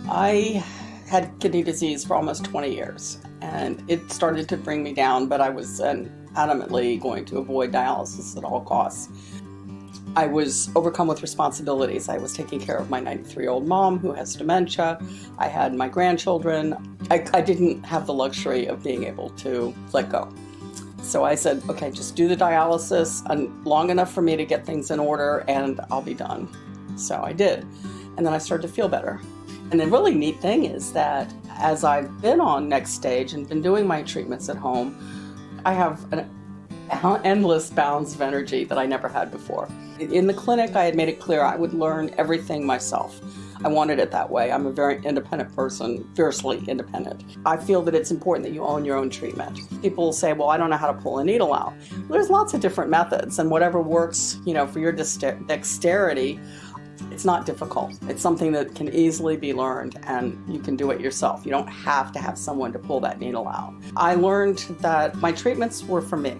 I had kidney disease for almost 20 years, and it started to bring me down, but I was adamantly going to avoid dialysis at all costs. I was overcome with responsibilities. I was taking care of my 93-year-old mom who has dementia. I had my grandchildren. I didn't have the luxury of being able to let go. So I said, okay, just do the dialysis long enough for me to get things in order and I'll be done. So I did. And then I started to feel better. And the really neat thing is that as I've been on Next Stage and been doing my treatments at home, I have endless bounds of energy that I never had before. In the clinic, I had made it clear I would learn everything myself. I wanted it that way. I'm a very independent person, fiercely independent. I feel that it's important that you own your own treatment. People say, well, I don't know how to pull a needle out. There's lots of different methods, and whatever works, for your dexterity, it's not difficult. It's something that can easily be learned, and you can do it yourself. You don't have to have someone to pull that needle out. I learned that my treatments were for me.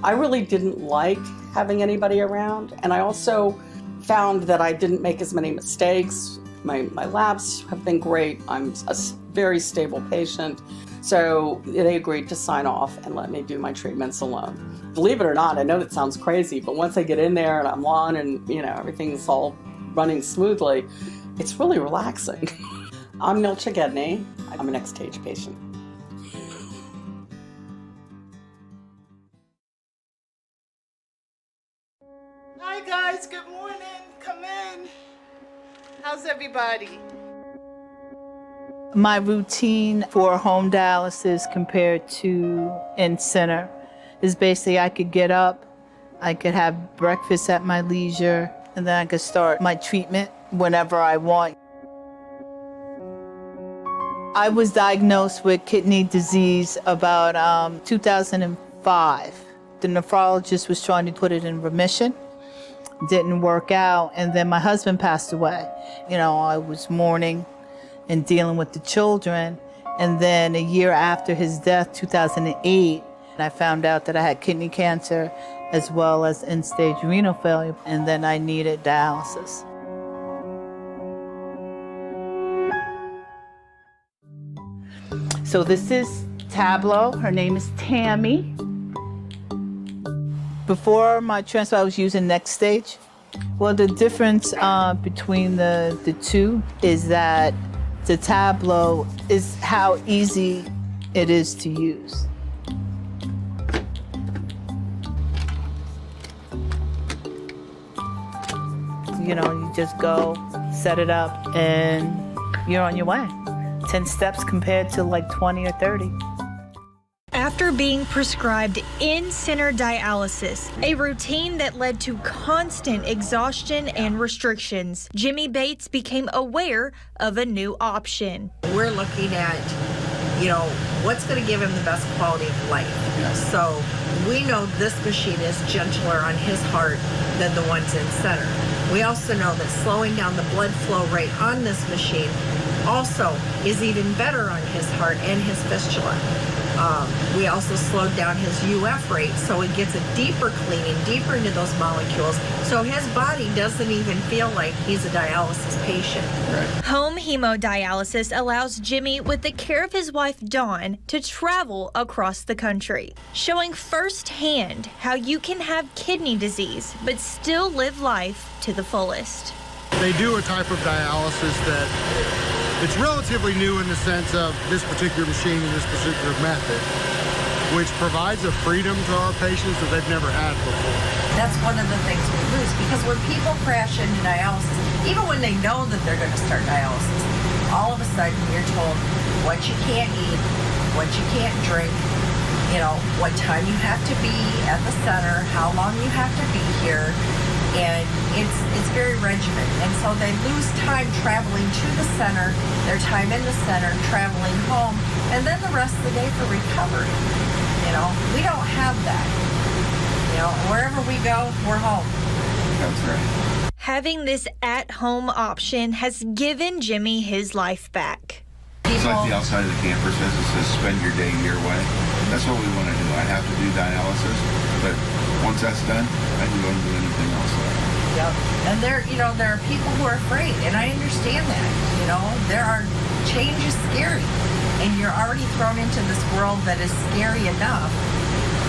I really didn't like having anybody around, and I also found that I didn't make as many mistakes. My labs have been great. I'm a very stable patient. So they agreed to sign off and let me do my treatments alone. Believe it or not, I know that sounds crazy, but once I get in there and I'm on and everything's all running smoothly, it's really relaxing. I'm Nieltje Gedney. I'm a Next Stage patient. Hi guys, good morning. Come in. How's everybody? My routine for home dialysis compared to in-center is basically I could get up, I could have breakfast at my leisure, and then I could start my treatment whenever I want. I was diagnosed with kidney disease about 2005. The nephrologist was trying to put it in remission. Didn't work out, and then my husband passed away. I was mourning and dealing with the children, and then a year after his death, 2008, I found out that I had kidney cancer as well as end-stage renal failure, and then I needed dialysis. So this is Tableau. Her name is Tammy. Before my transplant, I was using Next Stage. Well, the difference between the two is that the Tableau is how easy it is to use. You just go, set it up, and you're on your way. 10 steps compared to like 20 or 30. After being prescribed in-center dialysis, a routine that led to constant exhaustion and restrictions, Jimmy Bates became aware of a new option. We're looking at, what's going to give him the best quality of life. Yes. So we know this machine is gentler on his heart than the ones in center. We also know that slowing down the blood flow rate on this machine also is even better on his heart and his fistula. We also slowed down his UF rate, so it gets a deeper cleaning, deeper into those molecules, so his body doesn't even feel like he's a dialysis patient. Right. Home hemodialysis allows Jimmy, with the care of his wife Dawn, to travel across the country, showing firsthand how you can have kidney disease but still live life to the fullest. They do a type of dialysis that it's relatively new in the sense of this particular machine and this particular method, which provides a freedom to our patients that they've never had before. That's one of the things we lose, because when people crash into dialysis, even when they know that they're going to start dialysis, all of a sudden you're told what you can't eat, what you can't drink, what time you have to be at the center, how long you have to be here. And it's very regimented, and so they lose time traveling to the center, their time in the center, traveling home, and then the rest of the day for recovery. We don't have that. Wherever we go, we're home. That's right. Having this at-home option has given Jimmy his life back. It's like the outside of the camper says, it says spend your day your way. That's what we want to do. I have to do dialysis, but once that's done, I can go and do anything else. Yep. And there are people who are afraid, and I understand that. Change is scary, and you're already thrown into this world that is scary enough.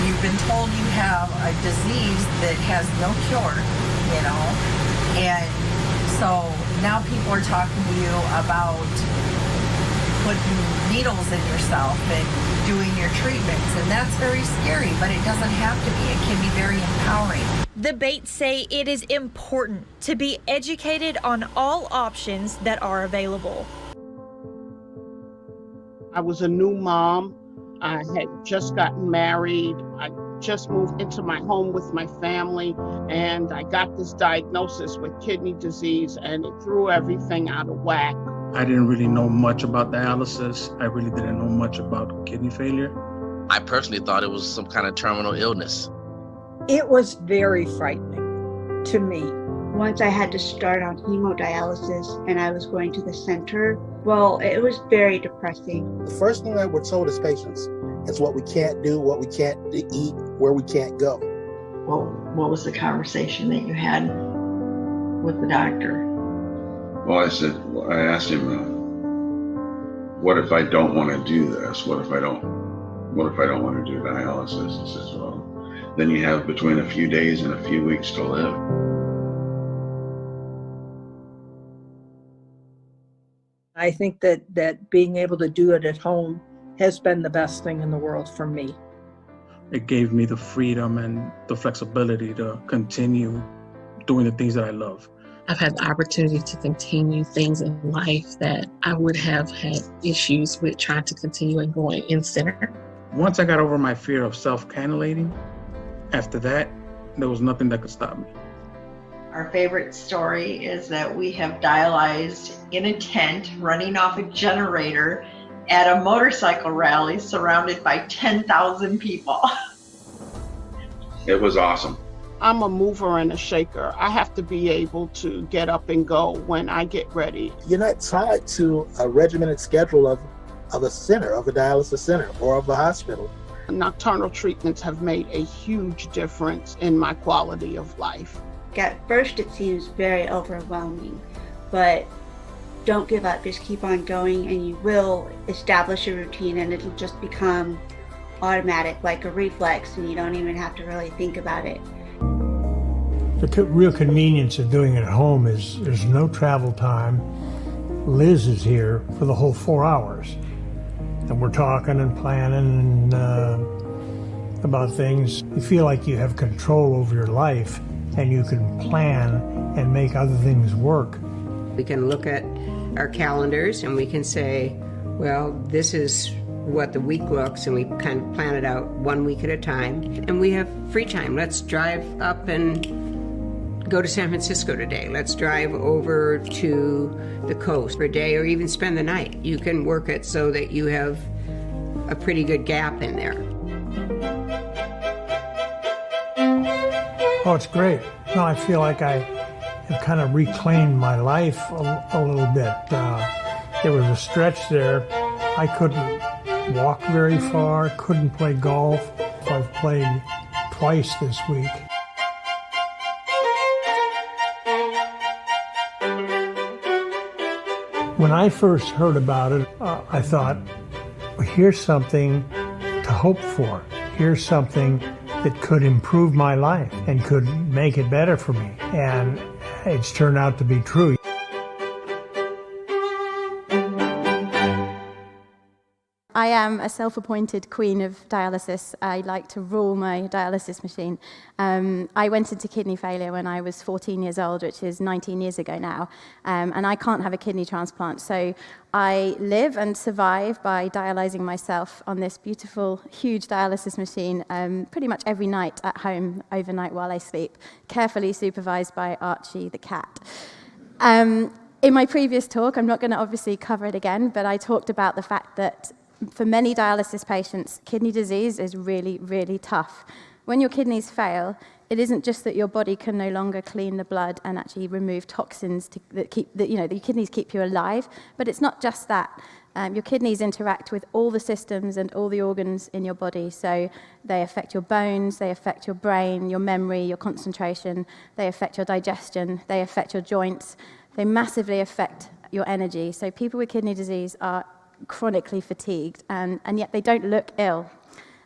You've been told you have a disease that has no cure, and so now people are talking to you about putting needles in yourself and doing your treatments, and that's very scary, but it doesn't have to be. It can be very empowering. The Bayts say it is important to be educated on all options that are available. I was a new mom. I had just gotten married. I just moved into my home with my family, and I got this diagnosis with kidney disease, and it threw everything out of whack. I didn't really know much about dialysis. I really didn't know much about kidney failure. I personally thought it was some kind of terminal illness. It was very frightening to me. Once I had to start on hemodialysis and I was going to the center, well, it was very depressing. The first thing that we're told as patients is what we can't do, what we can't eat, where we can't go. Well, what was the conversation that you had with the doctor? Well, I asked him, what if I don't want to do this? What if I don't want to do dialysis? He says, well, then you have between a few days and a few weeks to live. I think that being able to do it at home has been the best thing in the world for me. It gave me the freedom and the flexibility to continue doing the things that I love. I've had the opportunity to continue things in life that I would have had issues with trying to continue and going in center. Once I got over my fear of self-cannulating, after that, there was nothing that could stop me. Our favorite story is that we have dialyzed in a tent running off a generator at a motorcycle rally surrounded by 10,000 people. It was awesome. I'm a mover and a shaker. I have to be able to get up and go when I get ready. You're not tied to a regimented schedule of a center, of a dialysis center or of a hospital. Nocturnal treatments have made a huge difference in my quality of life. At first it seems very overwhelming, but don't give up, just keep on going and you will establish a routine and it'll just become automatic, like a reflex, and you don't even have to really think about it. The real convenience of doing it at home is there's no travel time. Liz is here for the whole 4 hours. And we're talking and planning and about things. You feel like you have control over your life and you can plan and make other things work. We can look at our calendars and we can say, well, this is what the week looks, and we kind of plan it out 1 week at a time. And we have free time. Let's drive up and go to San Francisco today. Let's drive over to the coast for a day or even spend the night. You can work it so that you have a pretty good gap in there. Oh, it's great. No, I feel like I have kind of reclaimed my life a little bit. There was a stretch there. I couldn't walk very far, couldn't play golf. I've played twice this week. When I first heard about it, I thought, well, here's something to hope for. Here's something that could improve my life and could make it better for me. And it's turned out to be true. I am a self-appointed queen of dialysis. I like to rule my dialysis machine. I went into kidney failure when I was 14 years old, which is 19 years ago now, and I can't have a kidney transplant. So I live and survive by dialyzing myself on this beautiful, huge dialysis machine pretty much every night at home, overnight while I sleep, carefully supervised by Archie the cat. In my previous talk, I'm not going to obviously cover it again, but I talked about the fact that for many dialysis patients, kidney disease is really, really tough. When your kidneys fail, it isn't just that your body can no longer clean the blood and actually remove toxins that keep, the kidneys keep you alive, but it's not just that. Your kidneys interact with all the systems and all the organs in your body. So they affect your bones, they affect your brain, your memory, your concentration, they affect your digestion, they affect your joints, they massively affect your energy. So people with kidney disease are chronically fatigued, and yet they don't look ill.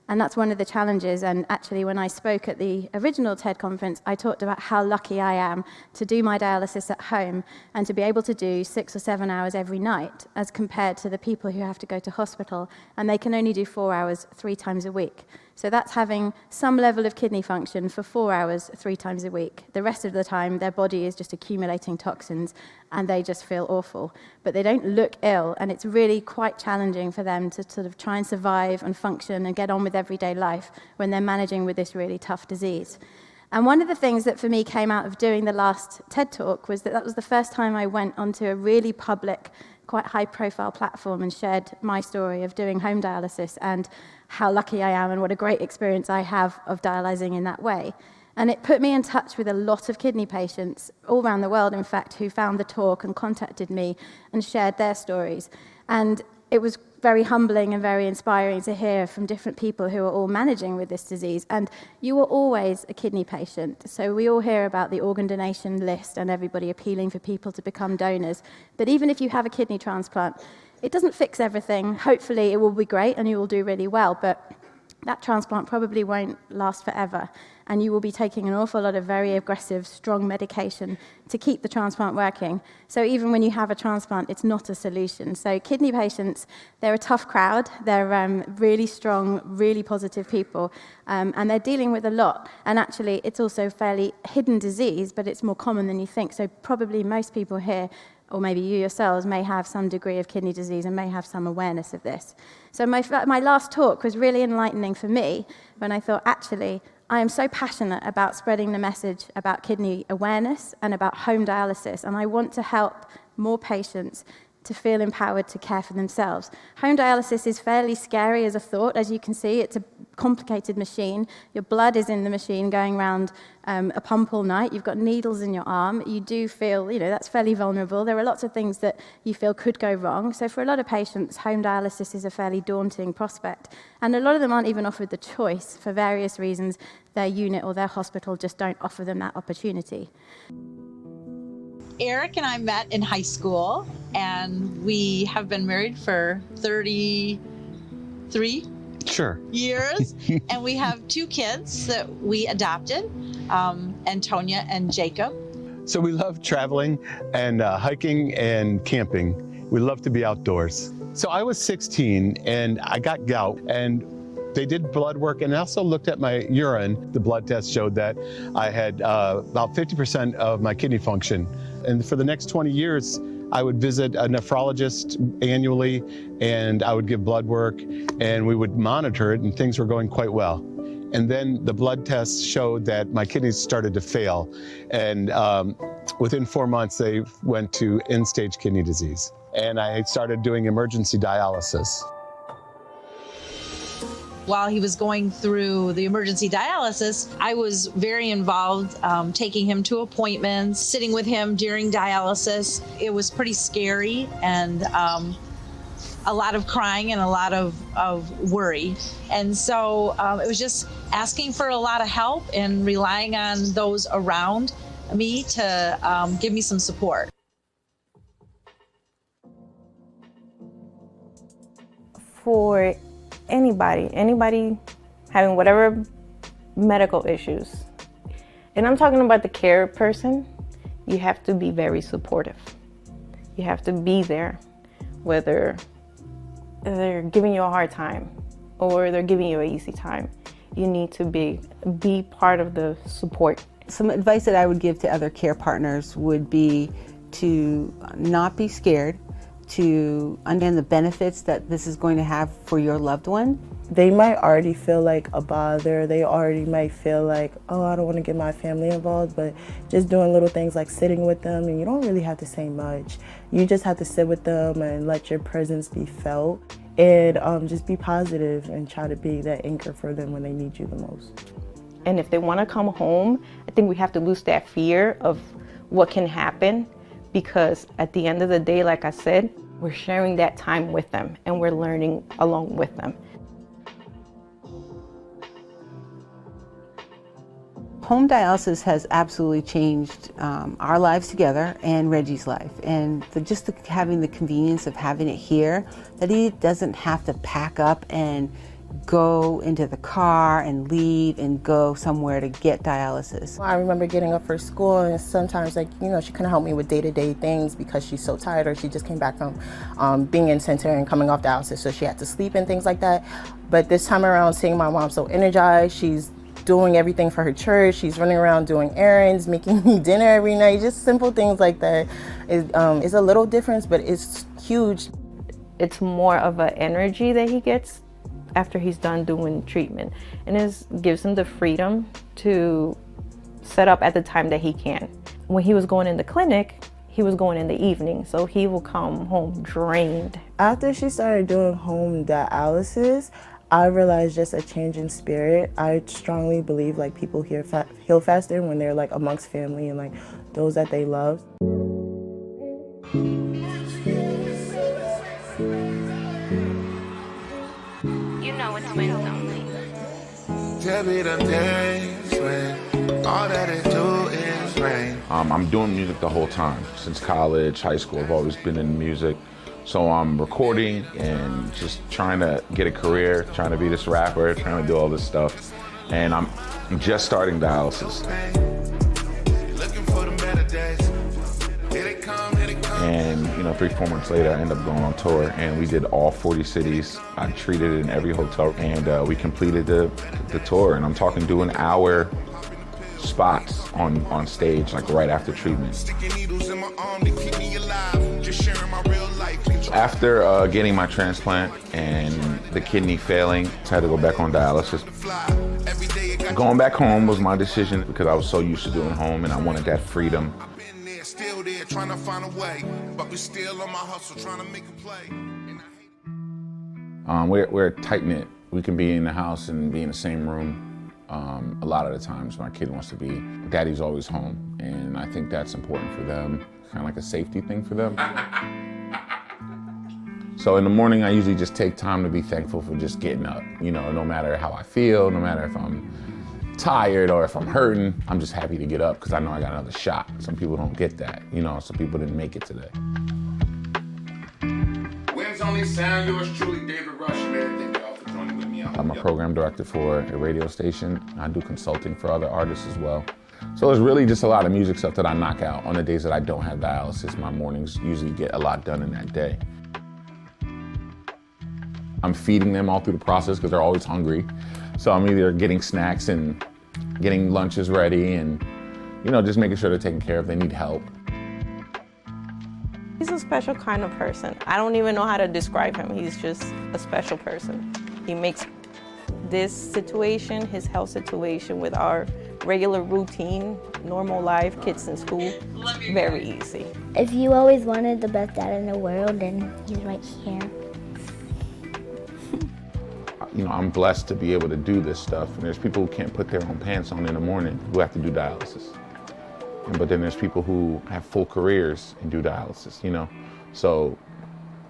And that's one of the challenges. And actually, when I spoke at the original TED conference, I talked about how lucky I am to do my dialysis at home and to be able to do 6 or 7 hours every night, as compared to the people who have to go to hospital, and they can only do 4 hours 3 times a week. So that's having some level of kidney function for 4 hours 3 times a week. The rest of the time, their body is just accumulating toxins, and they just feel awful. But they don't look ill, and it's really quite challenging for them to sort of try and survive and function and get on with everyday life when they're managing with this really tough disease. And one of the things that for me came out of doing the last TED Talk was that was the first time I went onto a really public, quite high-profile platform and shared my story of doing home dialysis and how lucky I am and what a great experience I have of dialyzing in that way. And it put me in touch with a lot of kidney patients all around the world, in fact, who found the talk and contacted me and shared their stories. And it was very humbling and very inspiring to hear from different people who are all managing with this disease. And you are always a kidney patient. So we all hear about the organ donation list and everybody appealing for people to become donors. But even if you have a kidney transplant, it doesn't fix everything. Hopefully it will be great and you will do really well, but that transplant probably won't last forever. And you will be taking an awful lot of very aggressive, strong medication to keep the transplant working. So even when you have a transplant, it's not a solution. So kidney patients, they're a tough crowd. They're really strong, really positive people, and they're dealing with a lot. And actually, it's also a fairly hidden disease, but it's more common than you think. So probably most people here, or maybe you yourselves, may have some degree of kidney disease and may have some awareness of this. So my last talk was really enlightening for me when I thought, actually, I am so passionate about spreading the message about kidney awareness and about home dialysis, and I want to help more patients to feel empowered to care for themselves. Home dialysis is fairly scary as a thought. As you can see, it's a complicated machine. Your blood is in the machine going around a pump all night. You've got needles in your arm. You do feel, that's fairly vulnerable. There are lots of things that you feel could go wrong. So for a lot of patients, home dialysis is a fairly daunting prospect. And a lot of them aren't even offered the choice for various reasons. Their unit or their hospital just don't offer them that opportunity. Eric and I met in high school, and we have been married for 33 years, and we have 2 kids that we adopted, Antonia and Jacob. So we love traveling and hiking and camping. We love to be outdoors. So I was 16 and I got gout, and they did blood work and also looked at my urine. The blood test showed that I had about 50% of my kidney function. And for the next 20 years, I would visit a nephrologist annually, and I would give blood work, and we would monitor it, and things were going quite well. And then the blood tests showed that my kidneys started to fail. And within 4 months, they went to end-stage kidney disease. And I started doing emergency dialysis. While he was going through the emergency dialysis, I was very involved, taking him to appointments, sitting with him during dialysis. It was pretty scary, and a lot of crying and a lot of worry. And so it was just asking for a lot of help and relying on those around me to give me some support. For anybody having whatever medical issues, and I'm talking about the care person, you have to be very supportive. You have to be there, whether they're giving you a hard time or they're giving you an easy time. You need to be part of the support. Some advice that I would give to other care partners would be to not be scared, to understand the benefits that this is going to have for your loved one. They might already feel like a bother. They already might feel like, oh, I don't want to get my family involved, but just doing little things like sitting with them, and you don't really have to say much. You just have to sit with them and let your presence be felt, and just be positive and try to be that anchor for them when they need you the most. And if they want to come home, I think we have to lose that fear of what can happen, because at the end of the day, like I said, We're sharing that time with them and we're learning along with them. Home dialysis has absolutely changed our lives together and Reggie's life. And having the convenience of having it here, that he doesn't have to pack up and go into the car and leave and go somewhere to get dialysis. I remember getting up for school and sometimes she couldn't help me with day-to-day things because she's so tired, or she just came back from being in center and coming off dialysis, so she had to sleep and things like that. But this time around, seeing my mom so energized, she's doing everything for her church, she's running around doing errands, making me dinner every night, just simple things like that. It's a little difference, but it's huge. It's more of an energy that he gets after he's done doing treatment, and it gives him the freedom to set up at the time that he can. When he was going in the clinic, he was going in the evening, so he will come home drained. After she started doing home dialysis, I realized just a change in spirit. I strongly believe people heal faster when they're amongst family and those that they love. Tell me the days when all that it do is rain. I'm doing music the whole time. Since college, high school, I've always been in music. So I'm recording and just trying to get a career, trying to be this rapper, trying to do all this stuff. And I'm just starting dialysis. And 3-4 months later, I ended up going on tour, and we did all 40 cities. I treated in every hotel, and we completed the tour. And I'm talking doing hour spots on stage, right after treatment. After getting my transplant and the kidney failing, I had to go back on dialysis. Going back home was my decision because I was so used to doing home and I wanted that freedom. Still there trying to find a way, but we still on my hustle trying to make a play. We're tight-knit. We can be in the house and be in the same room. A lot of the times my kid wants to be, daddy's always home, and I think that's important for them, kind of like a safety thing for them. So in the morning, I usually just take time to be thankful for just getting up. No matter how I feel, no matter if I'm tired or if I'm hurting, I'm just happy to get up because I know I got another shot. Some people don't get that, some people didn't make it today. Wins only sound, yours truly, David Rush, man. Thank y'all for joining with me. I'm a program director for a radio station. I do consulting for other artists as well. So it's really just a lot of music stuff that I knock out. On the days that I don't have dialysis, my mornings usually get a lot done in that day. I'm feeding them all through the process because they're always hungry. So I'm either getting snacks and getting lunches ready and, just making sure they're taken care of. They need help. He's a special kind of person. I don't even know how to describe him. He's just a special person. He makes this situation, his health situation with our regular routine, normal life, kids in school, very easy. If you always wanted the best dad in the world, then he's right here. I'm blessed to be able to do this stuff. And there's people who can't put their own pants on in the morning who have to do dialysis. But then there's people who have full careers and do dialysis, So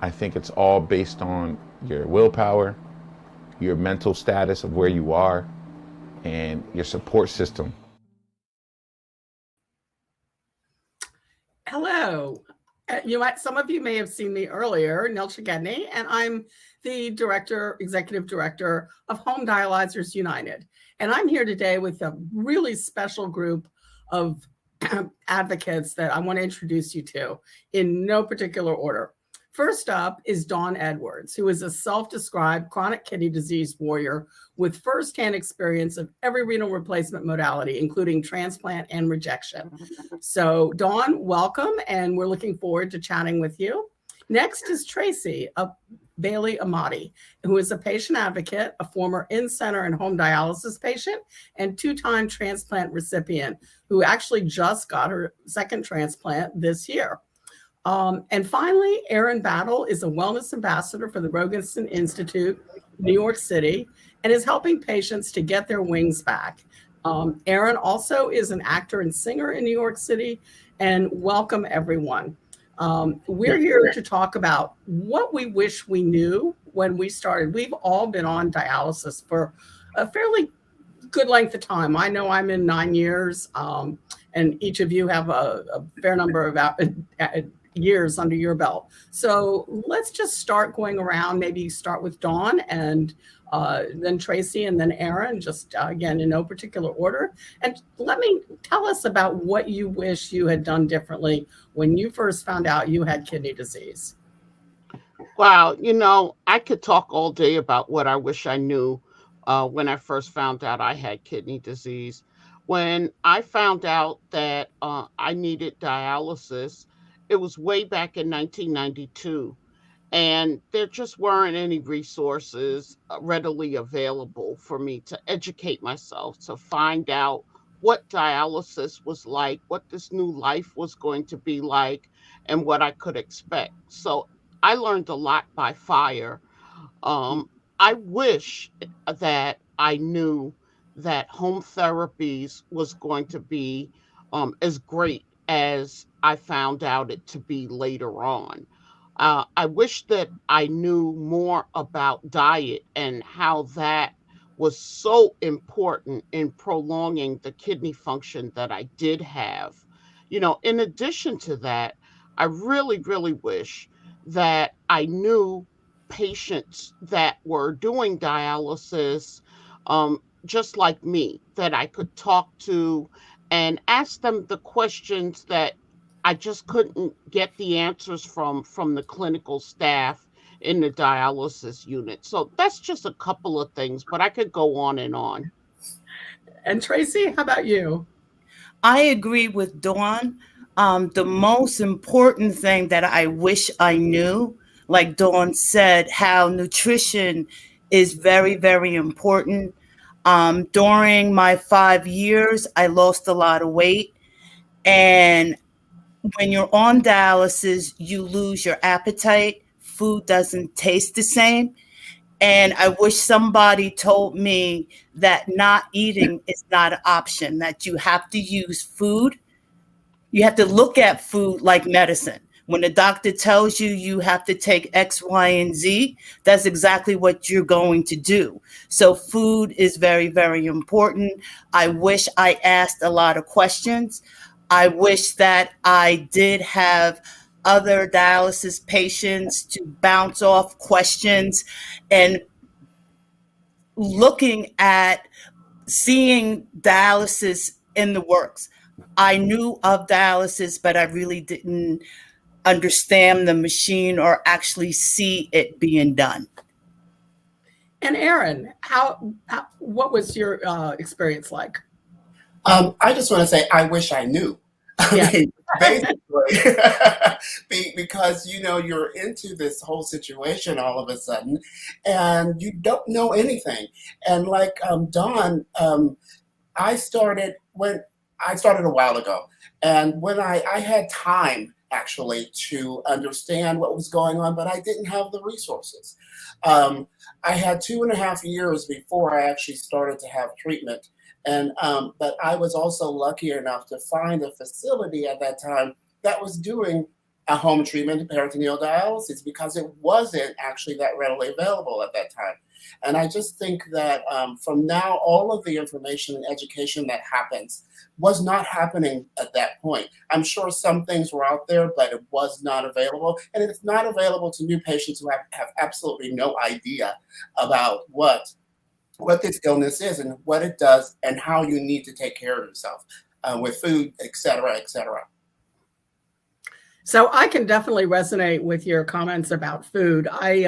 I think it's all based on your willpower, your mental status of where you are, and your support system. Hello. Some of you may have seen me earlier, Nieltje Gedney, and I'm the executive director of Home Dialyzors United. And I'm here today with a really special group of advocates that I want to introduce you to in no particular order. First up is Dawn Edwards, who is a self-described chronic kidney disease warrior with firsthand experience of every renal replacement modality, including transplant and rejection. So Dawn, welcome, and we're looking forward to chatting with you. Next is Tracey Amadi, who is a patient advocate, a former in-center and home dialysis patient, and 2-time transplant recipient, who actually just got her second transplant this year. And finally, Erin Battle is a wellness ambassador for the Rogosin Institute, New York City, and is helping patients to get their wings back. Erin also is an actor and singer in New York City, and welcome everyone. We're here to talk about what we wish we knew when we started. We've all been on dialysis for a fairly good length of time. I know I'm in 9 years, and each of you have a fair number of years under your belt. So let's just start going around. Maybe start with Dawn, and then Tracey, and then Aaron, just again, in no particular order. And tell us about what you wish you had done differently when you first found out you had kidney disease. Wow, you know, I could talk all day about what I wish I knew when I first found out I had kidney disease. When I found out that I needed dialysis, it was way back in 1992. And there just weren't any resources readily available for me to educate myself, to find out what dialysis was like, what this new life was going to be like, and what I could expect. So I learned a lot by fire. I wish that I knew that home therapies was going to be as great as I found out it to be later on. I wish that I knew more about diet and how that was so important in prolonging the kidney function that I did have. You know, in addition to that, I really, really wish that I knew patients that were doing dialysis just like me, that I could talk to and ask them the questions that I just couldn't get the answers from the clinical staff in the dialysis unit. So that's just a couple of things, but I could go on and on. And Tracey, how about you? I agree with Dawn. The most important thing that I wish I knew, like Dawn said, how nutrition is very, very important. During my 5 years, I lost a lot of weight. And when you're on dialysis, you lose your appetite. Food doesn't taste the same. And I wish somebody told me that not eating is not an option, that you have to use food. You have to look at food like medicine. When the doctor tells you you have to take X, Y, and Z, that's exactly what you're going to do. So food is very, very important. I wish I asked a lot of questions. I wish that I did have other dialysis patients to bounce off questions and looking at seeing dialysis in the works. I knew of dialysis, but I really didn't understand the machine or actually see it being done. And Aaron, what was your experience like? I just want to say, I wish I knew. Yeah. I mean, basically, because, you know, you're into this whole situation all of a sudden and you don't know anything. And like Dawn, I started a while ago. And when I had time actually to understand what was going on, but I didn't have the resources. I had 2.5 years before I actually started to have treatment. And but I was also lucky enough to find a facility at that time that was doing a home treatment of peritoneal dialysis, because it wasn't actually that readily available at that time. And I just think that from now, all of the information and education that happens was not happening at that point. I'm sure some things were out there, but it was not available. And it's not available to new patients who have absolutely no idea about what this illness is and what it does and how you need to take care of yourself with food, et cetera, et cetera. So I can definitely resonate with your comments about food. I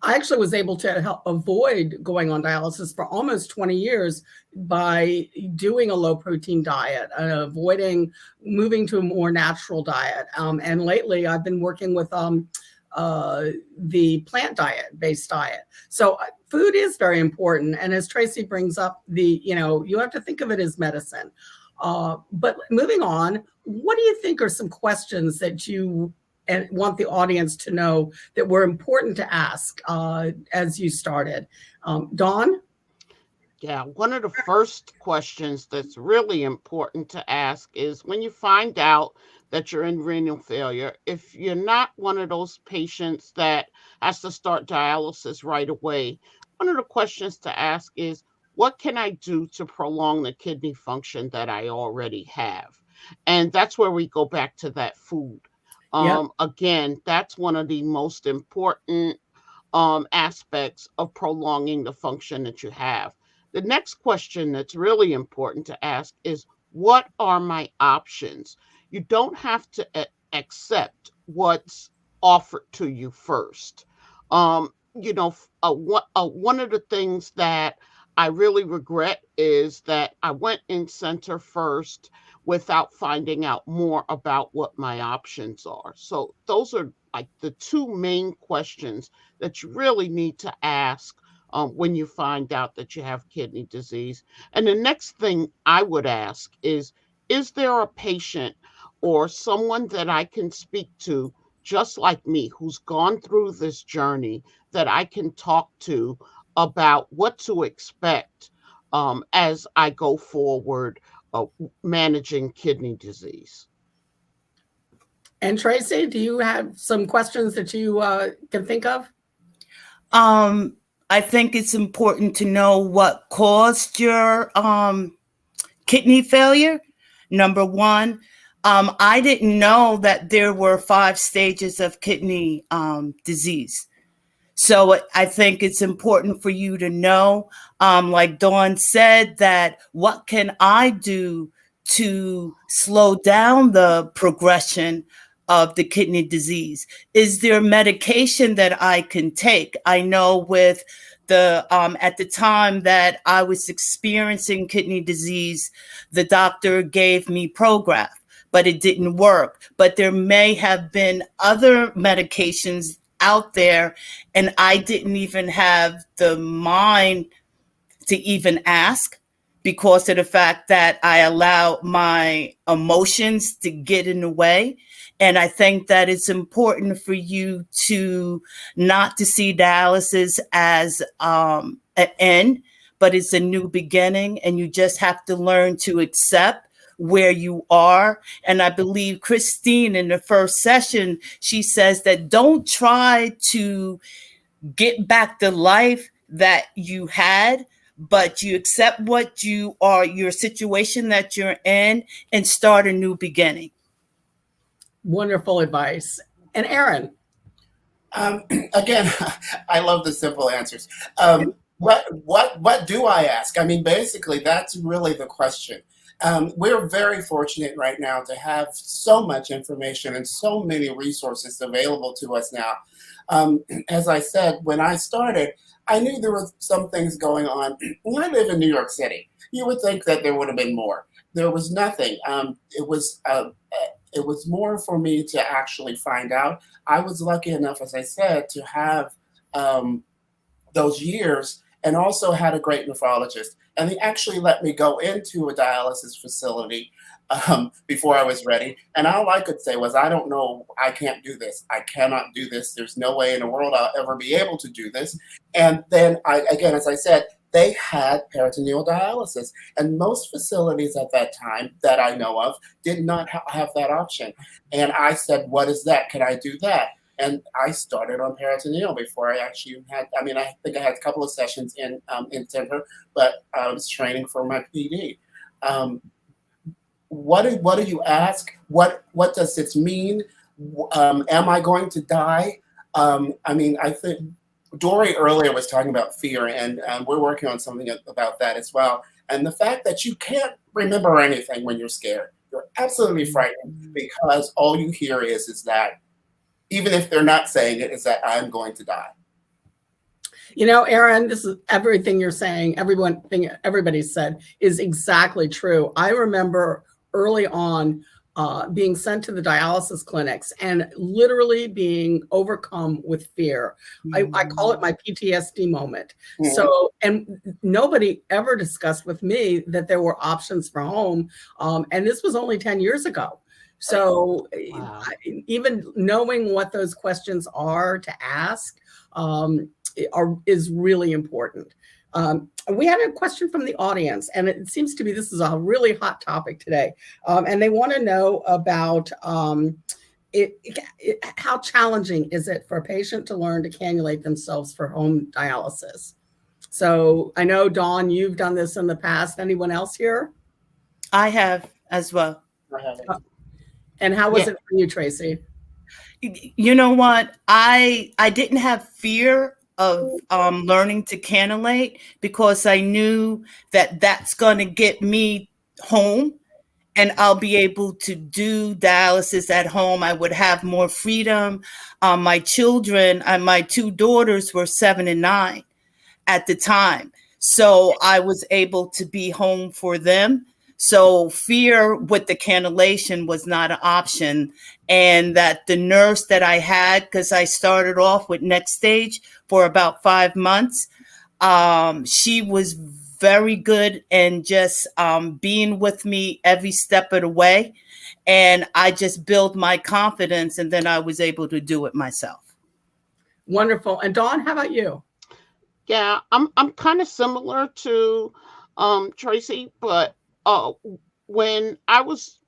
actually was able to help avoid going on dialysis for almost 20 years by doing a low protein diet, moving to a more natural diet. And lately I've been working with the plant based diet. So food is very important. And as Tracey brings up, you have to think of it as medicine. But moving on, what do you think are some questions that you want the audience to know that were important to ask as you started? Dawn? Yeah, one of the first questions that's really important to ask is when you find out that you're in renal failure, if you're not one of those patients that has to start dialysis right away, one of the questions to ask is, what can I do to prolong the kidney function that I already have? And that's where we go back to that food. Yep. Again, that's one of the most important aspects of prolonging the function that you have. The next question that's really important to ask is, what are my options? You don't have to accept what's offered to you first. One of the things that I really regret is that I went in center first without finding out more about what my options are. So those are like the two main questions that you really need to ask when you find out that you have kidney disease. And the next thing I would ask is there a patient or someone that I can speak to, just like me, who's gone through this journey, that I can talk to about what to expect as I go forward managing kidney disease? And Tracey, do you have some questions that you can think of? I think it's important to know what caused your kidney failure. Number one, I didn't know that there were 5 stages of kidney disease. So I think it's important for you to know, like Dawn said, that what can I do to slow down the progression of the kidney disease? Is there medication that I can take? I know with the at the time that I was experiencing kidney disease, the doctor gave me Prograf, but it didn't work. But there may have been other medications out there, and I didn't even have the mind to even ask because of the fact that I allow my emotions to get in the way. And I think that it's important for you to not to see dialysis as an end, but it's a new beginning, and you just have to learn to accept where you are. And I believe Christine in the first session, she says that don't try to get back the life that you had, but you accept what you are, your situation that you're in, and start a new beginning. Wonderful advice. And Aaron? Again, I love the simple answers. What do I ask? I mean, basically, that's really the question. We're very fortunate right now to have so much information and so many resources available to us now. As I said, when I started, I knew there were some things going on. When I live in New York City, you would think that there would have been more. There was nothing. It was more for me to actually find out. I was lucky enough, as I said, to have those years, and also had a great nephrologist. And they actually let me go into a dialysis facility before I was ready. And all I could say was, I don't know, I can't do this. I cannot do this. There's no way in the world I'll ever be able to do this. And then again, as I said, they had peritoneal dialysis. And most facilities at that time that I know of did not have that option. And I said, what is that? Can I do that? And I started on peritoneal before I actually had, I mean, I think I had a couple of sessions in center, but I was training for my PD. What do you ask? What does this mean? Am I going to die? I mean, I think Dory earlier was talking about fear, and we're working on something about that as well. And the fact that you can't remember anything when you're scared. You're absolutely frightened because all you hear is that, even if they're not saying it, is that I'm going to die. You know, Aaron, this is everything you're saying. Everybody said is exactly true. I remember early on being sent to the dialysis clinics and literally being overcome with fear. I call it my PTSD moment. Mm-hmm. So, and nobody ever discussed with me that there were options for home. And this was only 10 years ago. So wow. Even knowing what those questions are to ask is really important. We had a question from the audience, and it seems to be this is a really hot topic today. And they want to know about how challenging is it for a patient to learn to cannulate themselves for home dialysis? So I know, Dawn, you've done this in the past. Anyone else here? I have as well. And how was it for you, Tracey? You know what? I didn't have fear of learning to cannulate because I knew that that's going to get me home and I'll be able to do dialysis at home. I would have more freedom. My children, my two daughters were 7 and 9 at the time. So I was able to be home for them. So fear with the cannulation was not an option. And that the nurse that I had, because I started off with next stage for about 5 months, she was very good and just being with me every step of the way. And I just built my confidence, and then I was able to do it myself. Wonderful. And Dawn, how about you? Yeah, I'm kind of similar to Tracey, but when I was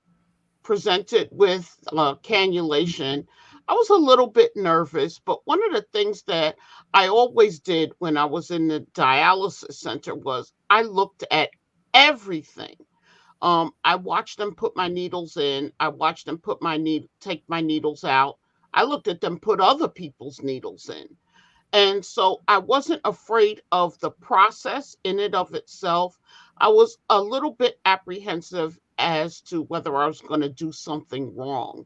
presented with cannulation, I was a little bit nervous, but one of the things that I always did when I was in the dialysis center was I looked at everything. I watched them put my needles in. I watched them take my needles out. I looked at them put other people's needles in. And so I wasn't afraid of the process in and of itself. I was a little bit apprehensive as to whether I was going to do something wrong.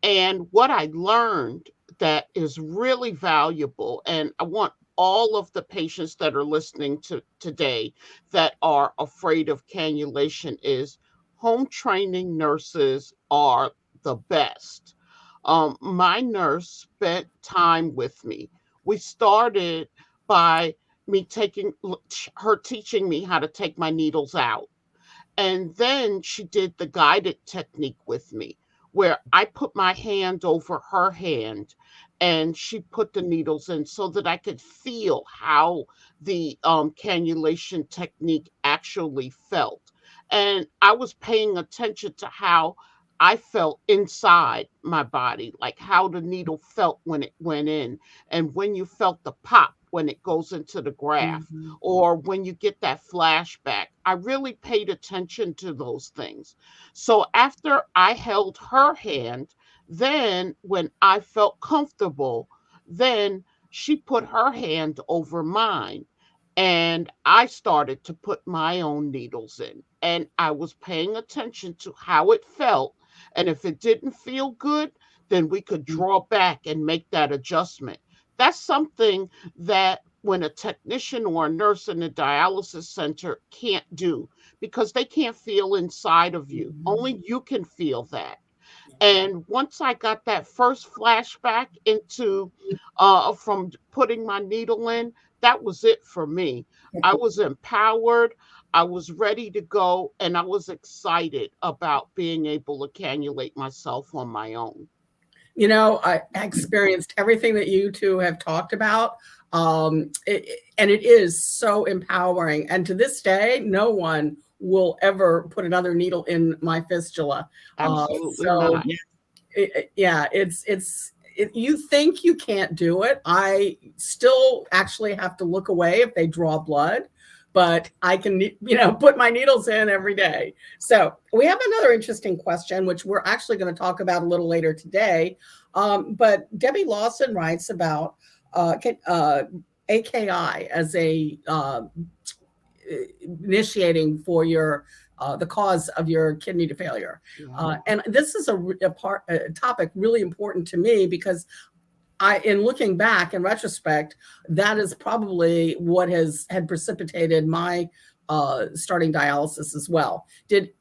And what I learned that is really valuable, and I want all of the patients that are listening to today that are afraid of cannulation, is home training nurses are the best. My nurse spent time with me. We started by her teaching me how to take my needles out. And then she did the guided technique with me, where I put my hand over her hand and she put the needles in so that I could feel how the cannulation technique actually felt. And I was paying attention to how I felt inside my body, like how the needle felt when it went in, and when you felt the pop when it goes into the graft, or when you get that flashback. I really paid attention to those things. So after I held her hand, then when I felt comfortable, then she put her hand over mine. And I started to put my own needles in. And I was paying attention to how it felt. And if it didn't feel good, then we could draw back and make that adjustment. That's something that when a technician or a nurse in a dialysis center can't do, because they can't feel inside of you. Only you can feel that. And once I got that first flashback into from putting my needle in, that was it for me. I was empowered. I was ready to go, and I was excited about being able to cannulate myself on my own. You know, I experienced everything that you two have talked about. And it is so empowering. And to this day, no one will ever put another needle in my fistula. Absolutely not. You think you can't do it. I still actually have to look away if they draw blood, but I can, put my needles in every day. So we have another interesting question, which we're actually going to talk about a little later today. But Debbie Lawson writes about AKI as a initiating for your the cause of your kidney failure. And this is a topic really important to me because in looking back in retrospect, that is probably what had precipitated my starting dialysis as well. Did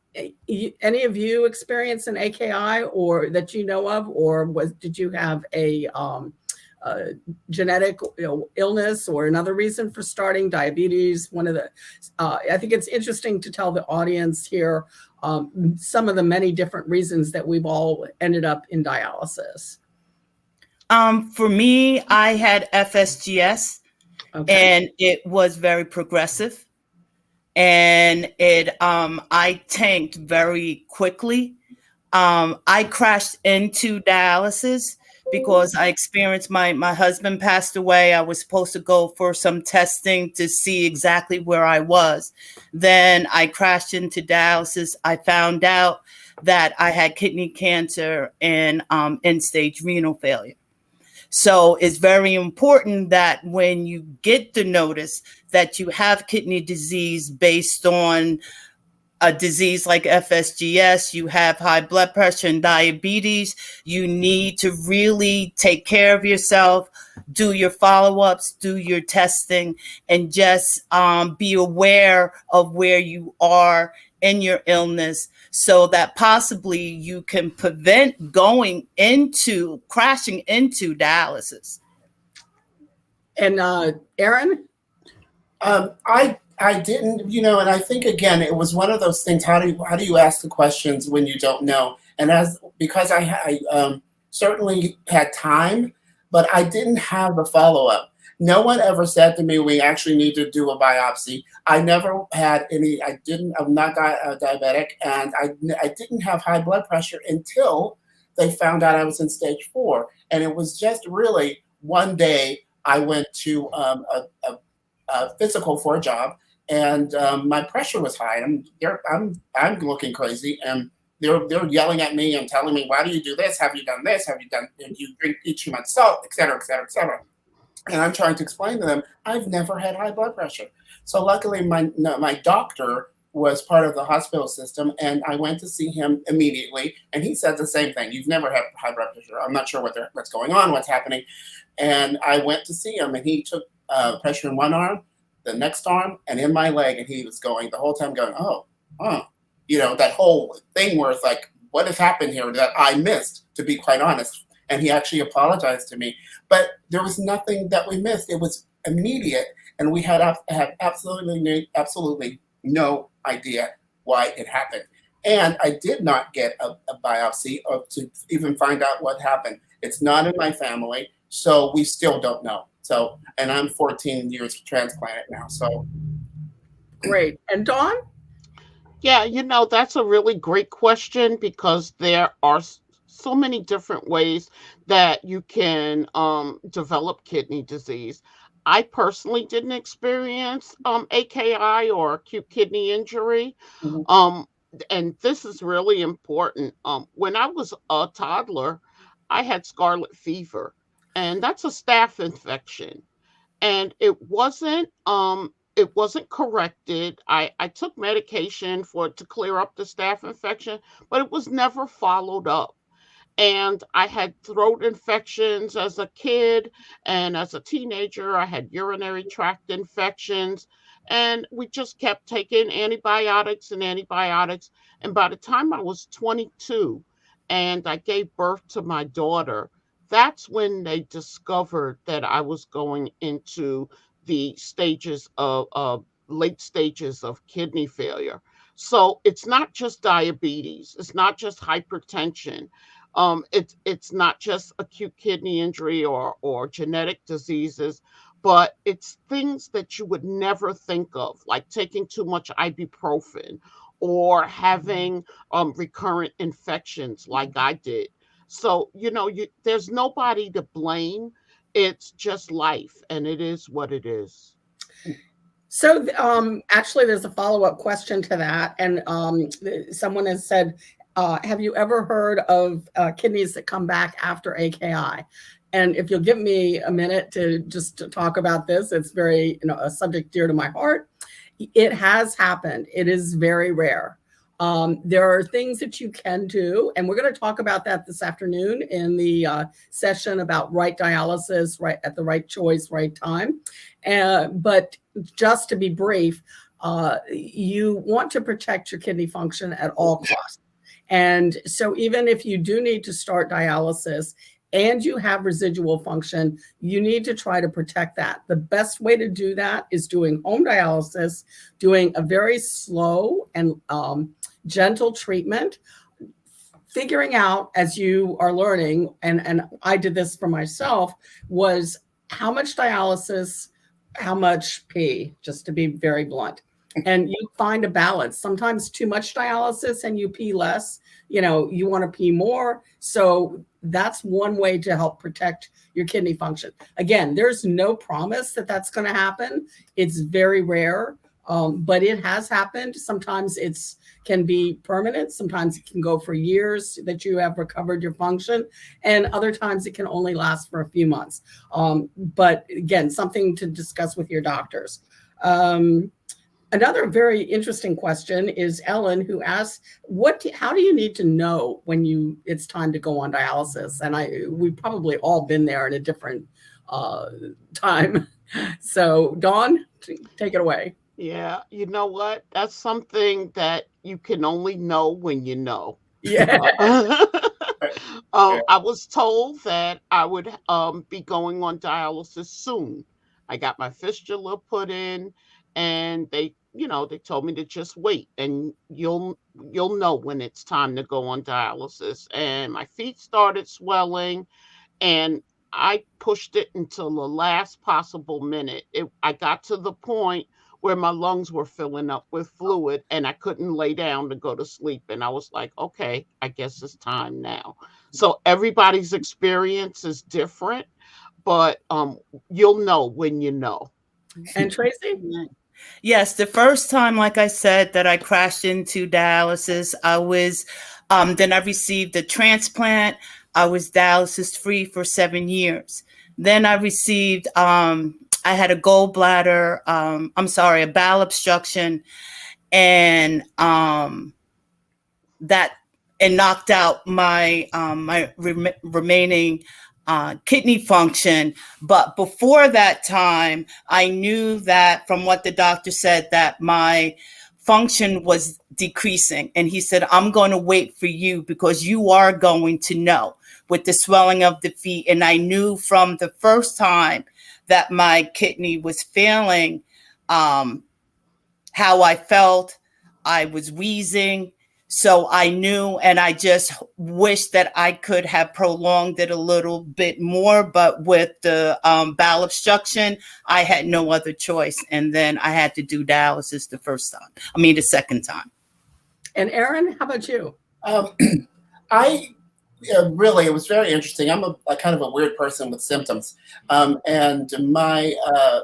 any of you experience an AKI or that you know of, or did you have a genetic illness or another reason for starting diabetes? One of the, I think it's interesting to tell the audience here some of the many different reasons that we've all ended up in dialysis. For me, I had FSGS, and it was very progressive. And I tanked very quickly. I crashed into dialysis because I experienced my husband passed away. I was supposed to go for some testing to see exactly where I was. Then I crashed into dialysis. I found out that I had kidney cancer and end-stage renal failure. So it's very important that when you get the notice that you have kidney disease based on a disease like FSGS, you have high blood pressure and diabetes, you need to really take care of yourself, do your follow-ups, do your testing, and just be aware of where you are in your illness so that possibly you can prevent crashing into dialysis. And Aaron? I didn't, and I think again, it was one of those things. How do you ask the questions when you don't know? And because I certainly had time, but I didn't have the follow-up. No one ever said to me, we actually need to do a biopsy. I never had any, I'm not diabetic, and I didn't have high blood pressure until they found out I was in stage 4. And it was just really one day I went to a physical for a job, and my pressure was high. I'm looking crazy, and they're yelling at me and telling me, why do you do this? Have you done this? Have you done, and you eat too much salt, et cetera, et cetera, et cetera. And I'm trying to explain to them, I've never had high blood pressure. So luckily my doctor was part of the hospital system, and I went to see him immediately, and he said the same thing. You've never had high blood pressure. I'm not sure what's going on, what's happening. And I went to see him, and he took pressure in one arm, the next arm, and in my leg, and he was going the whole time going, that whole thing where it's like, what has happened here that I missed, to be quite honest. And he actually apologized to me, but there was nothing that we missed. It was immediate, and we had absolutely no idea why it happened. And I did not get a biopsy to even find out what happened. It's not in my family, so we still don't know. So, and I'm 14 years transplanted now. So great. And Dawn? Yeah, that's a really great question, because there are so many different ways that you can develop kidney disease. I personally didn't experience AKI or acute kidney injury. Mm-hmm. And this is really important. When I was a toddler, I had scarlet fever, and that's a staph infection. And it wasn't corrected. I took medication to clear up the staph infection, but it was never followed up. And I had throat infections as a kid, and as a teenager, I had urinary tract infections, and we just kept taking antibiotics. And by the time I was 22 and I gave birth to my daughter, that's when they discovered that I was going into the late stages of kidney failure. So it's not just diabetes. It's not just hypertension. It's not just acute kidney injury or genetic diseases, but it's things that you would never think of, like taking too much ibuprofen or having recurrent infections like I did. So, there's nobody to blame. It's just life, and it is what it is. So actually, there's a follow-up question to that. And someone has said, have you ever heard of kidneys that come back after AKI? And if you'll give me a minute to talk about this, it's very, a subject dear to my heart. It has happened. It is very rare. There are things that you can do, and we're going to talk about that this afternoon in the session about right dialysis, right at the right choice, right time. But just to be brief, you want to protect your kidney function at all costs. And so even if you do need to start dialysis and you have residual function, you need to try to protect that. The best way to do that is doing home dialysis, doing a very slow and gentle treatment, figuring out as you are learning, and I did this for myself, was how much dialysis how much pee, just to be very blunt. And you find a balance. Sometimes too much dialysis and you pee less. You want to pee more. So that's one way to help protect your kidney function. Again, there's no promise that that's going to happen. It's very rare, but it has happened. Sometimes it's can be permanent. Sometimes it can go for years that you have recovered your function. And other times it can only last for a few months. But again, something to discuss with your doctors. Another very interesting question is Ellen, who asks, how do you need to know when it's time to go on dialysis? And we've probably all been there in a different time. So Dawn, take it away. Yeah, you know what? That's something that you can only know when you know. Yeah. I was told that I would be going on dialysis soon. I got my fistula put in, and they told me to just wait, and you'll know when it's time to go on dialysis. And my feet started swelling, and I pushed it until the last possible minute. I got to the point where my lungs were filling up with fluid and I couldn't lay down to go to sleep. And I was like, okay, I guess it's time now. So everybody's experience is different, but you'll know when you know. And Tracey? Yes, the first time, like I said, that I crashed into dialysis, I was, then I received a transplant. I was dialysis free for 7 years. Then I received, I had a gallbladder, a bowel obstruction, and that knocked out my remaining kidney function. But before that time, I knew that from what the doctor said that my function was decreasing. And he said, I'm going to wait for you because you are going to know with the swelling of the feet. And I knew from the first time that my kidney was failing, how I felt. I was wheezing. So I knew, and I just wish that I could have prolonged it a little bit more. But with the bowel obstruction, I had no other choice. And then I had to do dialysis the second time. And Aaron, how about you? Really, it was very interesting. I'm a kind of a weird person with symptoms, and my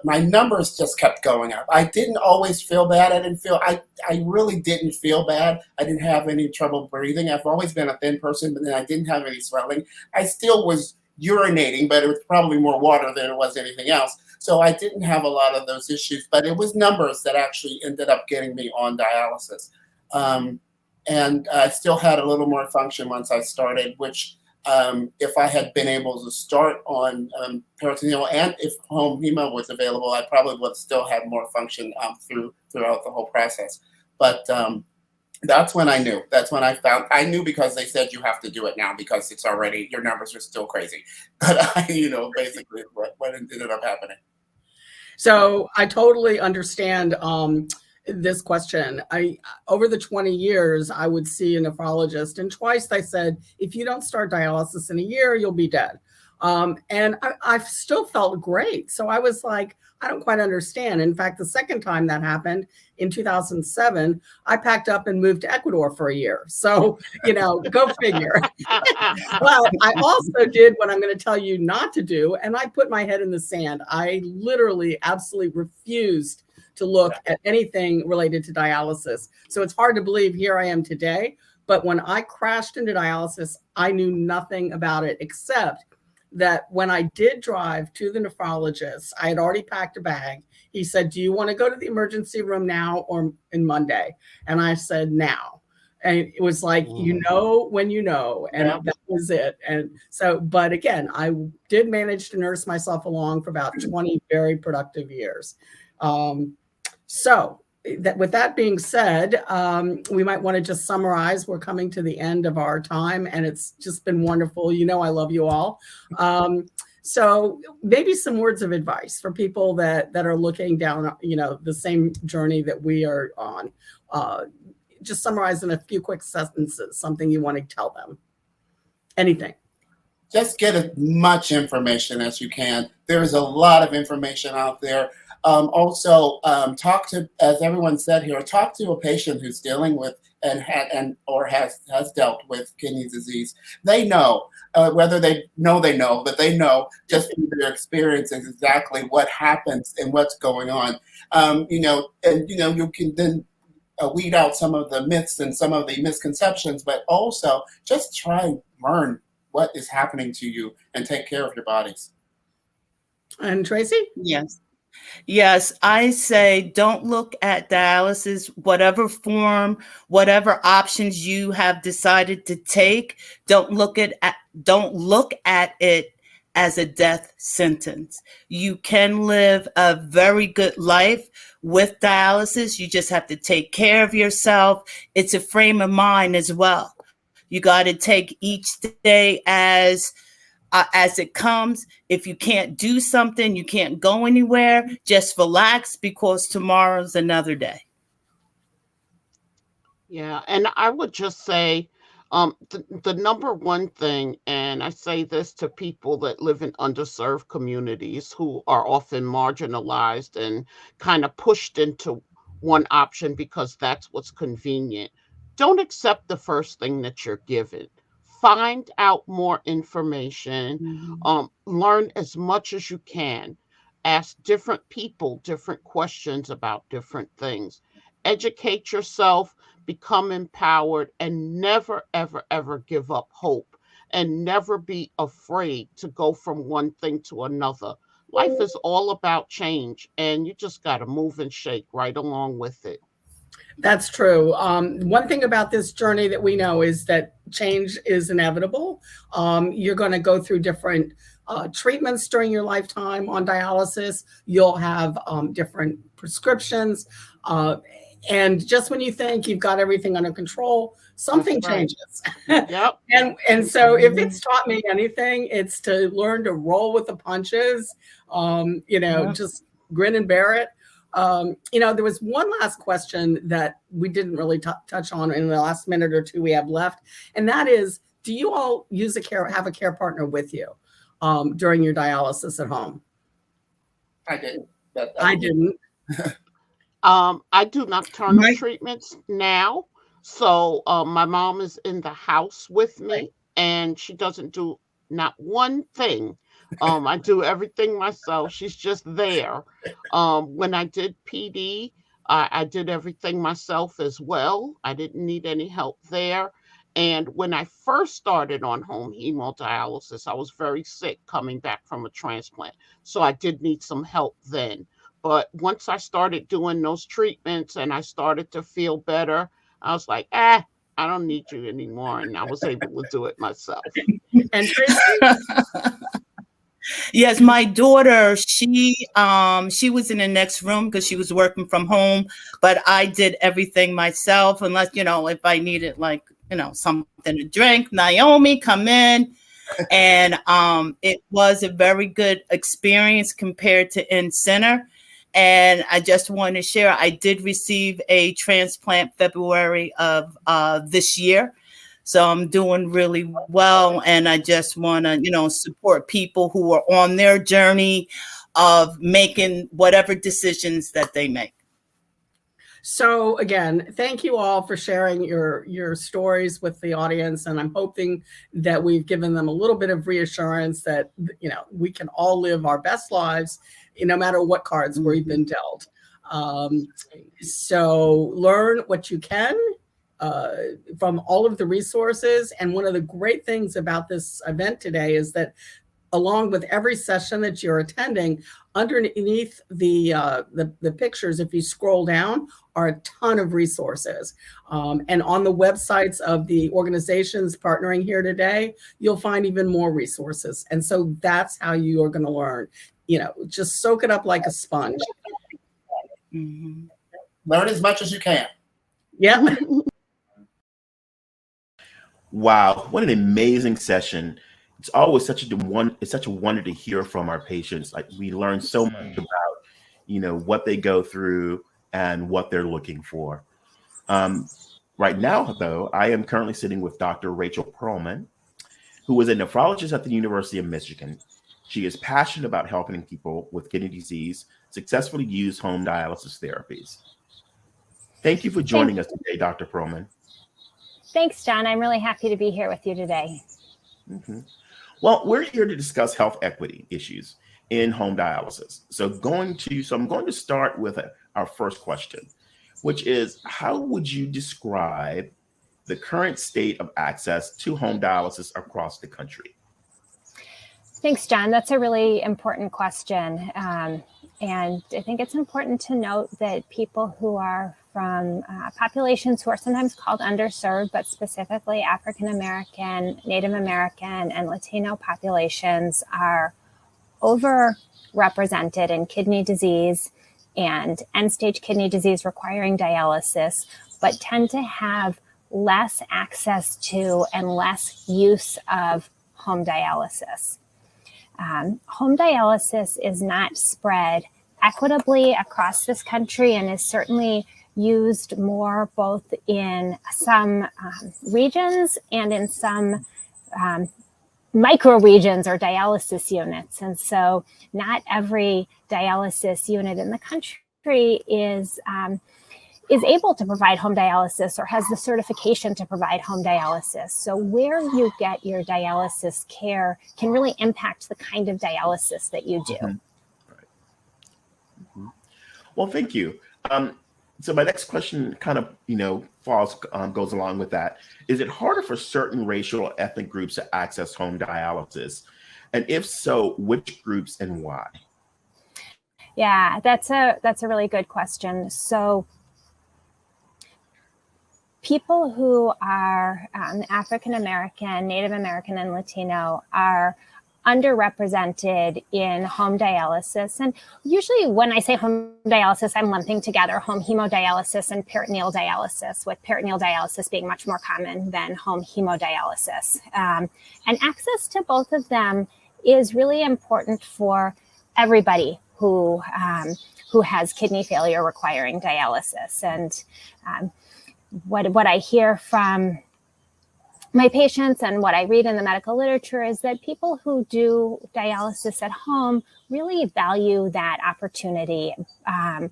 numbers just kept going up. I didn't always feel bad. I really didn't feel bad. I didn't have any trouble breathing. I've always been a thin person, but then I didn't have any swelling. I still was urinating, but it was probably more water than it was anything else. So I didn't have a lot of those issues, but it was numbers that actually ended up getting me on dialysis. And I still had a little more function once I started, which if I had been able to start on peritoneal and if home hemo was available, I probably would have still had more function throughout the whole process. But that's when I knew. That's when I knew because they said you have to do it now because it's already, your numbers are still crazy. But basically what ended up happening. So I totally understand this question. Over the 20 years, I would see a nephrologist, and twice they said, if you don't start dialysis in a year, you'll be dead. And I still felt great. So I was like, I don't quite understand. In fact, the second time that happened in 2007, I packed up and moved to Ecuador for a year. So, go figure. Well, I also did what I'm going to tell you not to do. And I put my head in the sand. I literally absolutely refused to look at anything related to dialysis. So it's hard to believe here I am today. But when I crashed into dialysis, I knew nothing about it except that when I did drive to the nephrologist, I had already packed a bag. He said, do you want to go to the emergency room now or in Monday? And I said, now. And it was like, you know when you know, and that was it. And so, but again, I did manage to nurse myself along for about 20 very productive years. So with that being said, we might want to just summarize. We're coming to the end of our time, and it's just been wonderful. I love you all. So maybe some words of advice for people that are looking down, the same journey that we are on. Just summarize in a few quick sentences, something you want to tell them. Anything. Just get as much information as you can. There is a lot of information out there. Also, talk to, as everyone said here, talk to a patient who's dealing with or has dealt with kidney disease. They know, whether they know, but they know just through their experiences exactly what happens and what's going on. You can then weed out some of the myths and some of the misconceptions, but also just try and learn what is happening to you and take care of your bodies. And Tracey? Yes. Yes, I say don't look at dialysis, whatever form, whatever options you have decided to take. Don't look at it as a death sentence. You can live a very good life with dialysis. You just have to take care of yourself. It's a frame of mind as well. You got to take each day as it comes. If you can't do something, you can't go anywhere, just relax because tomorrow's another day. Yeah, and I would just say the number one thing, and I say this to people that live in underserved communities who are often marginalized and kind of pushed into one option because that's what's convenient. Don't accept the first thing that you're given. Find out more information, learn as much as you can, ask different people different questions about different things, educate yourself, become empowered, and never, ever, ever give up hope, and never be afraid to go from one thing to another. Life is all about change, and you just got to move and shake right along with it. That's true. One thing about this journey that we know is that change is inevitable. You're going to go through different treatments during your lifetime on dialysis. You'll have different prescriptions. And just when you think you've got everything under control, something changes. Yep. And so if it's taught me anything, it's to learn to roll with the punches, just grin and bear it. There was one last question that we didn't really touch on in the last minute or two we have left. And that is, do you all have a care partner with you during your dialysis at home? I didn't. I didn't. I do nocturnal treatments now. So my mom is in the house with me, and she doesn't do not one thing. I do everything myself. She's just there. When I did PD, I did everything myself as well. I didn't need any help there. And when I first started on home hemodialysis, I was very sick coming back from a transplant. So I did need some help then. But once I started doing those treatments and I started to feel better, I was like, I don't need you anymore. And I was able to do it myself. And yes, my daughter, she was in the next room because she was working from home, but I did everything myself, unless, if I needed something to drink, Naomi, come in. And it was a very good experience compared to in center. And I just want to share, I did receive a transplant February of this year. So I'm doing really well. And I just want to, support people who are on their journey of making whatever decisions that they make. So again, thank you all for sharing your stories with the audience. And I'm hoping that we've given them a little bit of reassurance that, we can all live our best lives, no matter what cards we've been dealt. So learn what you can from all of the resources. And one of the great things about this event today is that along with every session that you're attending, underneath the pictures, if you scroll down, are a ton of resources. And on the websites of the organizations partnering here today, you'll find even more resources. And so that's how you are going to learn. Just soak it up like a sponge. Mm-hmm. Learn as much as you can. Yeah. Wow, what an amazing session. It's always such a wonder to hear from our patients. Like, we learn so much about, what they go through and what they're looking for. Right now, though, I am currently sitting with Dr. Rachel Perlman, who is a nephrologist at the University of Michigan. She is passionate about helping people with kidney disease successfully use home dialysis therapies. Thank you for joining us today, Dr. Perlman. Thanks, John. I'm really happy to be here with you today. Well, we're here to discuss health equity issues in home dialysis. So I'm going to start with our first question, which is, how would you describe the current state of access to home dialysis across the country? Thanks, John. That's a really important question. And I think it's important to note that people who are from populations who are sometimes called underserved, but specifically African American, Native American, and Latino populations are overrepresented in kidney disease and end-stage kidney disease requiring dialysis, but tend to have less access to and less use of home dialysis. Home dialysis is not spread equitably across this country and is certainly used more both in some regions and in some micro regions or dialysis units. And so not every dialysis unit in the country is able to provide home dialysis or has the certification to provide home dialysis. So where you get your dialysis care can really impact the kind of dialysis that you do. Well, thank you. So my next question kind of, goes along with that. Is it harder for certain racial or ethnic groups to access home dialysis? And if so, which groups and why? Yeah, that's a really good question. So people who are African American, Native American, and Latino are underrepresented in home dialysis. And usually when I say home dialysis, I'm lumping together home hemodialysis and peritoneal dialysis, with peritoneal dialysis being much more common than home hemodialysis. And access to both of them is really important for everybody who has kidney failure requiring dialysis. And what I hear from my patients and what I read in the medical literature is that people who do dialysis at home really value that opportunity, and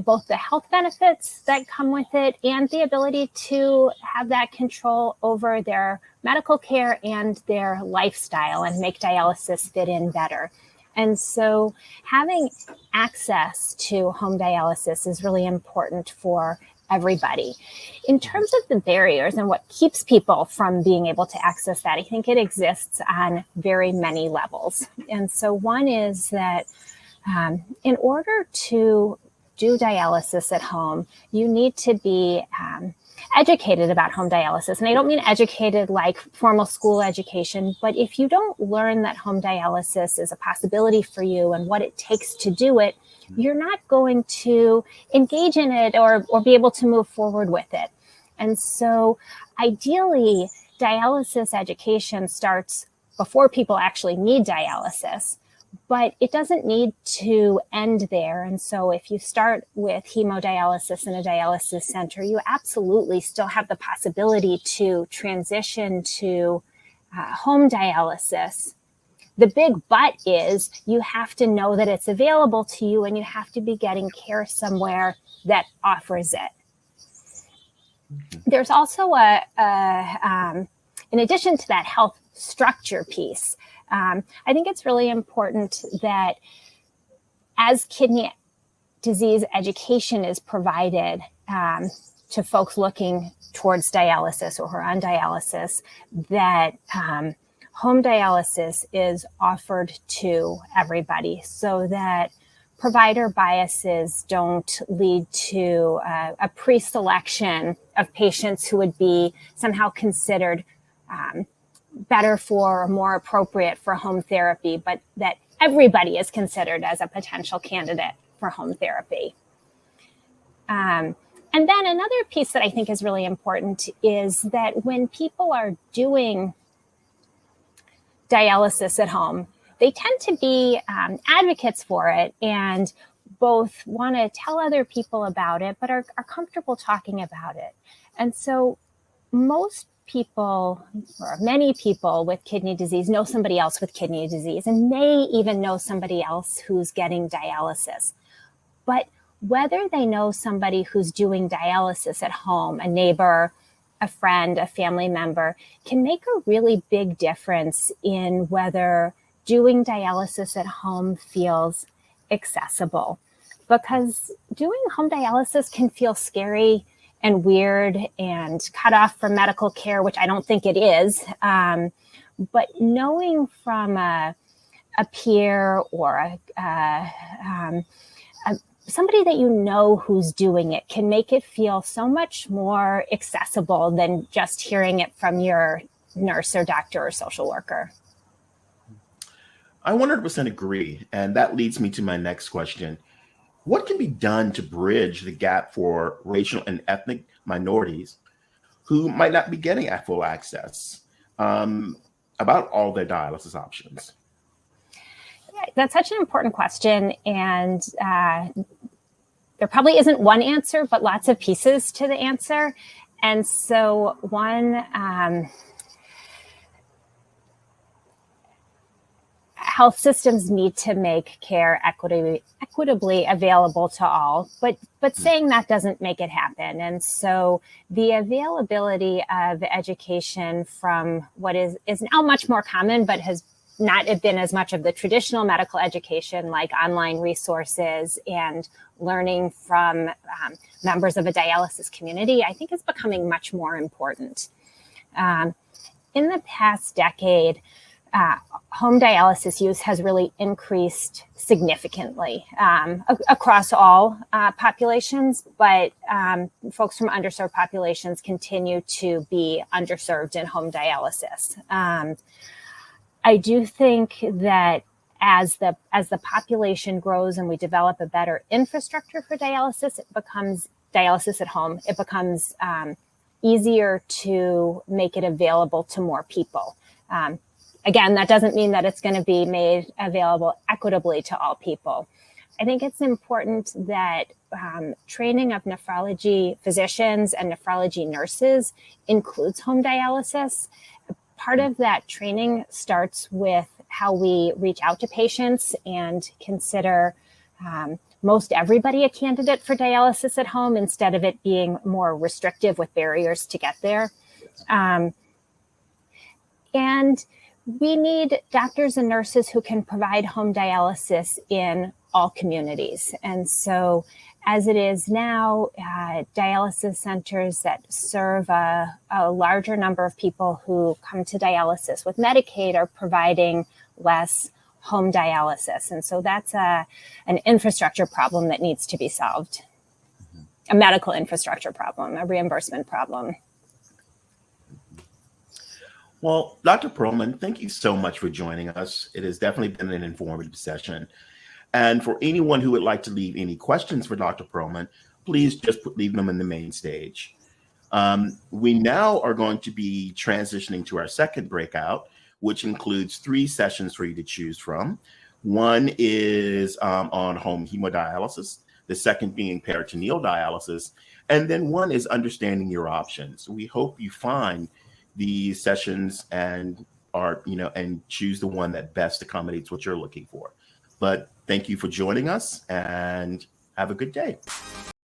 both the health benefits that come with it and the ability to have that control over their medical care and their lifestyle and make dialysis fit in better. And so having access to home dialysis is really important for everybody. In terms of the barriers and what keeps people from being able to access that, I think it exists on very many levels. And so one is that in order to do dialysis at home, you need to be educated about home dialysis. And I don't mean educated like formal school education, but if you don't learn that home dialysis is a possibility for you and what it takes to do it, you're not going to engage in it or be able to move forward with it. And so ideally, dialysis education starts before people actually need dialysis, but it doesn't need to end there. And so if you start with hemodialysis in a dialysis center, you absolutely still have the possibility to transition to home dialysis. The big but is you have to know that it's available to you and you have to be getting care somewhere that offers it. There's also in addition to that health structure piece, I think it's really important that as kidney disease education is provided to folks looking towards dialysis or who are on dialysis, that home dialysis is offered to everybody so that provider biases don't lead to a pre-selection of patients who would be somehow considered better for or more appropriate for home therapy, but that everybody is considered as a potential candidate for home therapy. And then another piece that I think is really important is that when people are doing dialysis at home, they tend to be advocates for it and both want to tell other people about it, but are comfortable talking about it. And so most people, or many people with kidney disease, know somebody else with kidney disease and may even know somebody else who's getting dialysis. But whether they know somebody who's doing dialysis at home, a neighbor, a friend, a family member, can make a really big difference in whether doing dialysis at home feels accessible. Because doing home dialysis can feel scary and weird and cut off from medical care, which I don't think it is. But knowing from a peer or somebody that you know who's doing it can make it feel so much more accessible than just hearing it from your nurse or doctor or social worker. I 100% agree. And that leads me to my next question. What can be done to bridge the gap for racial and ethnic minorities who might not be getting full access about all their dialysis options? That's such an important question. And there probably isn't one answer, but lots of pieces to the answer. And so one, health systems need to make care equitably available to all, but saying that doesn't make it happen. And so the availability of education from what is now much more common, but has not been as much of the traditional medical education, like online resources and learning from members of a dialysis community, I think is becoming much more important. In the past decade, home dialysis use has really increased significantly across all populations, but folks from underserved populations continue to be underserved in home dialysis. I do think that as the population grows and we develop a better infrastructure for dialysis, it becomes dialysis at home. It becomes easier to make it available to more people. Again, that doesn't mean that it's going to be made available equitably to all people. I think it's important that training of nephrology physicians and nephrology nurses includes home dialysis. Part of that training starts with how we reach out to patients and consider most everybody a candidate for dialysis at home instead of it being more restrictive with barriers to get there. And we need doctors and nurses who can provide home dialysis in all communities. And so as it is now, dialysis centers that serve a larger number of people who come to dialysis with Medicaid are providing less home dialysis. And so that's an infrastructure problem that needs to be solved, a medical infrastructure problem, a reimbursement problem. Well, Dr. Perlman, thank you so much for joining us. It has definitely been an informative session. And for anyone who would like to leave any questions for Dr. Perlman, please just leave them in the main stage. We now are going to be transitioning to our second breakout, which includes 3 sessions for you to choose from. One is on home hemodialysis, the second being peritoneal dialysis, and then one is understanding your options. We hope you find these sessions and choose the one that best accommodates what you're looking for. But thank you for joining us and have a good day.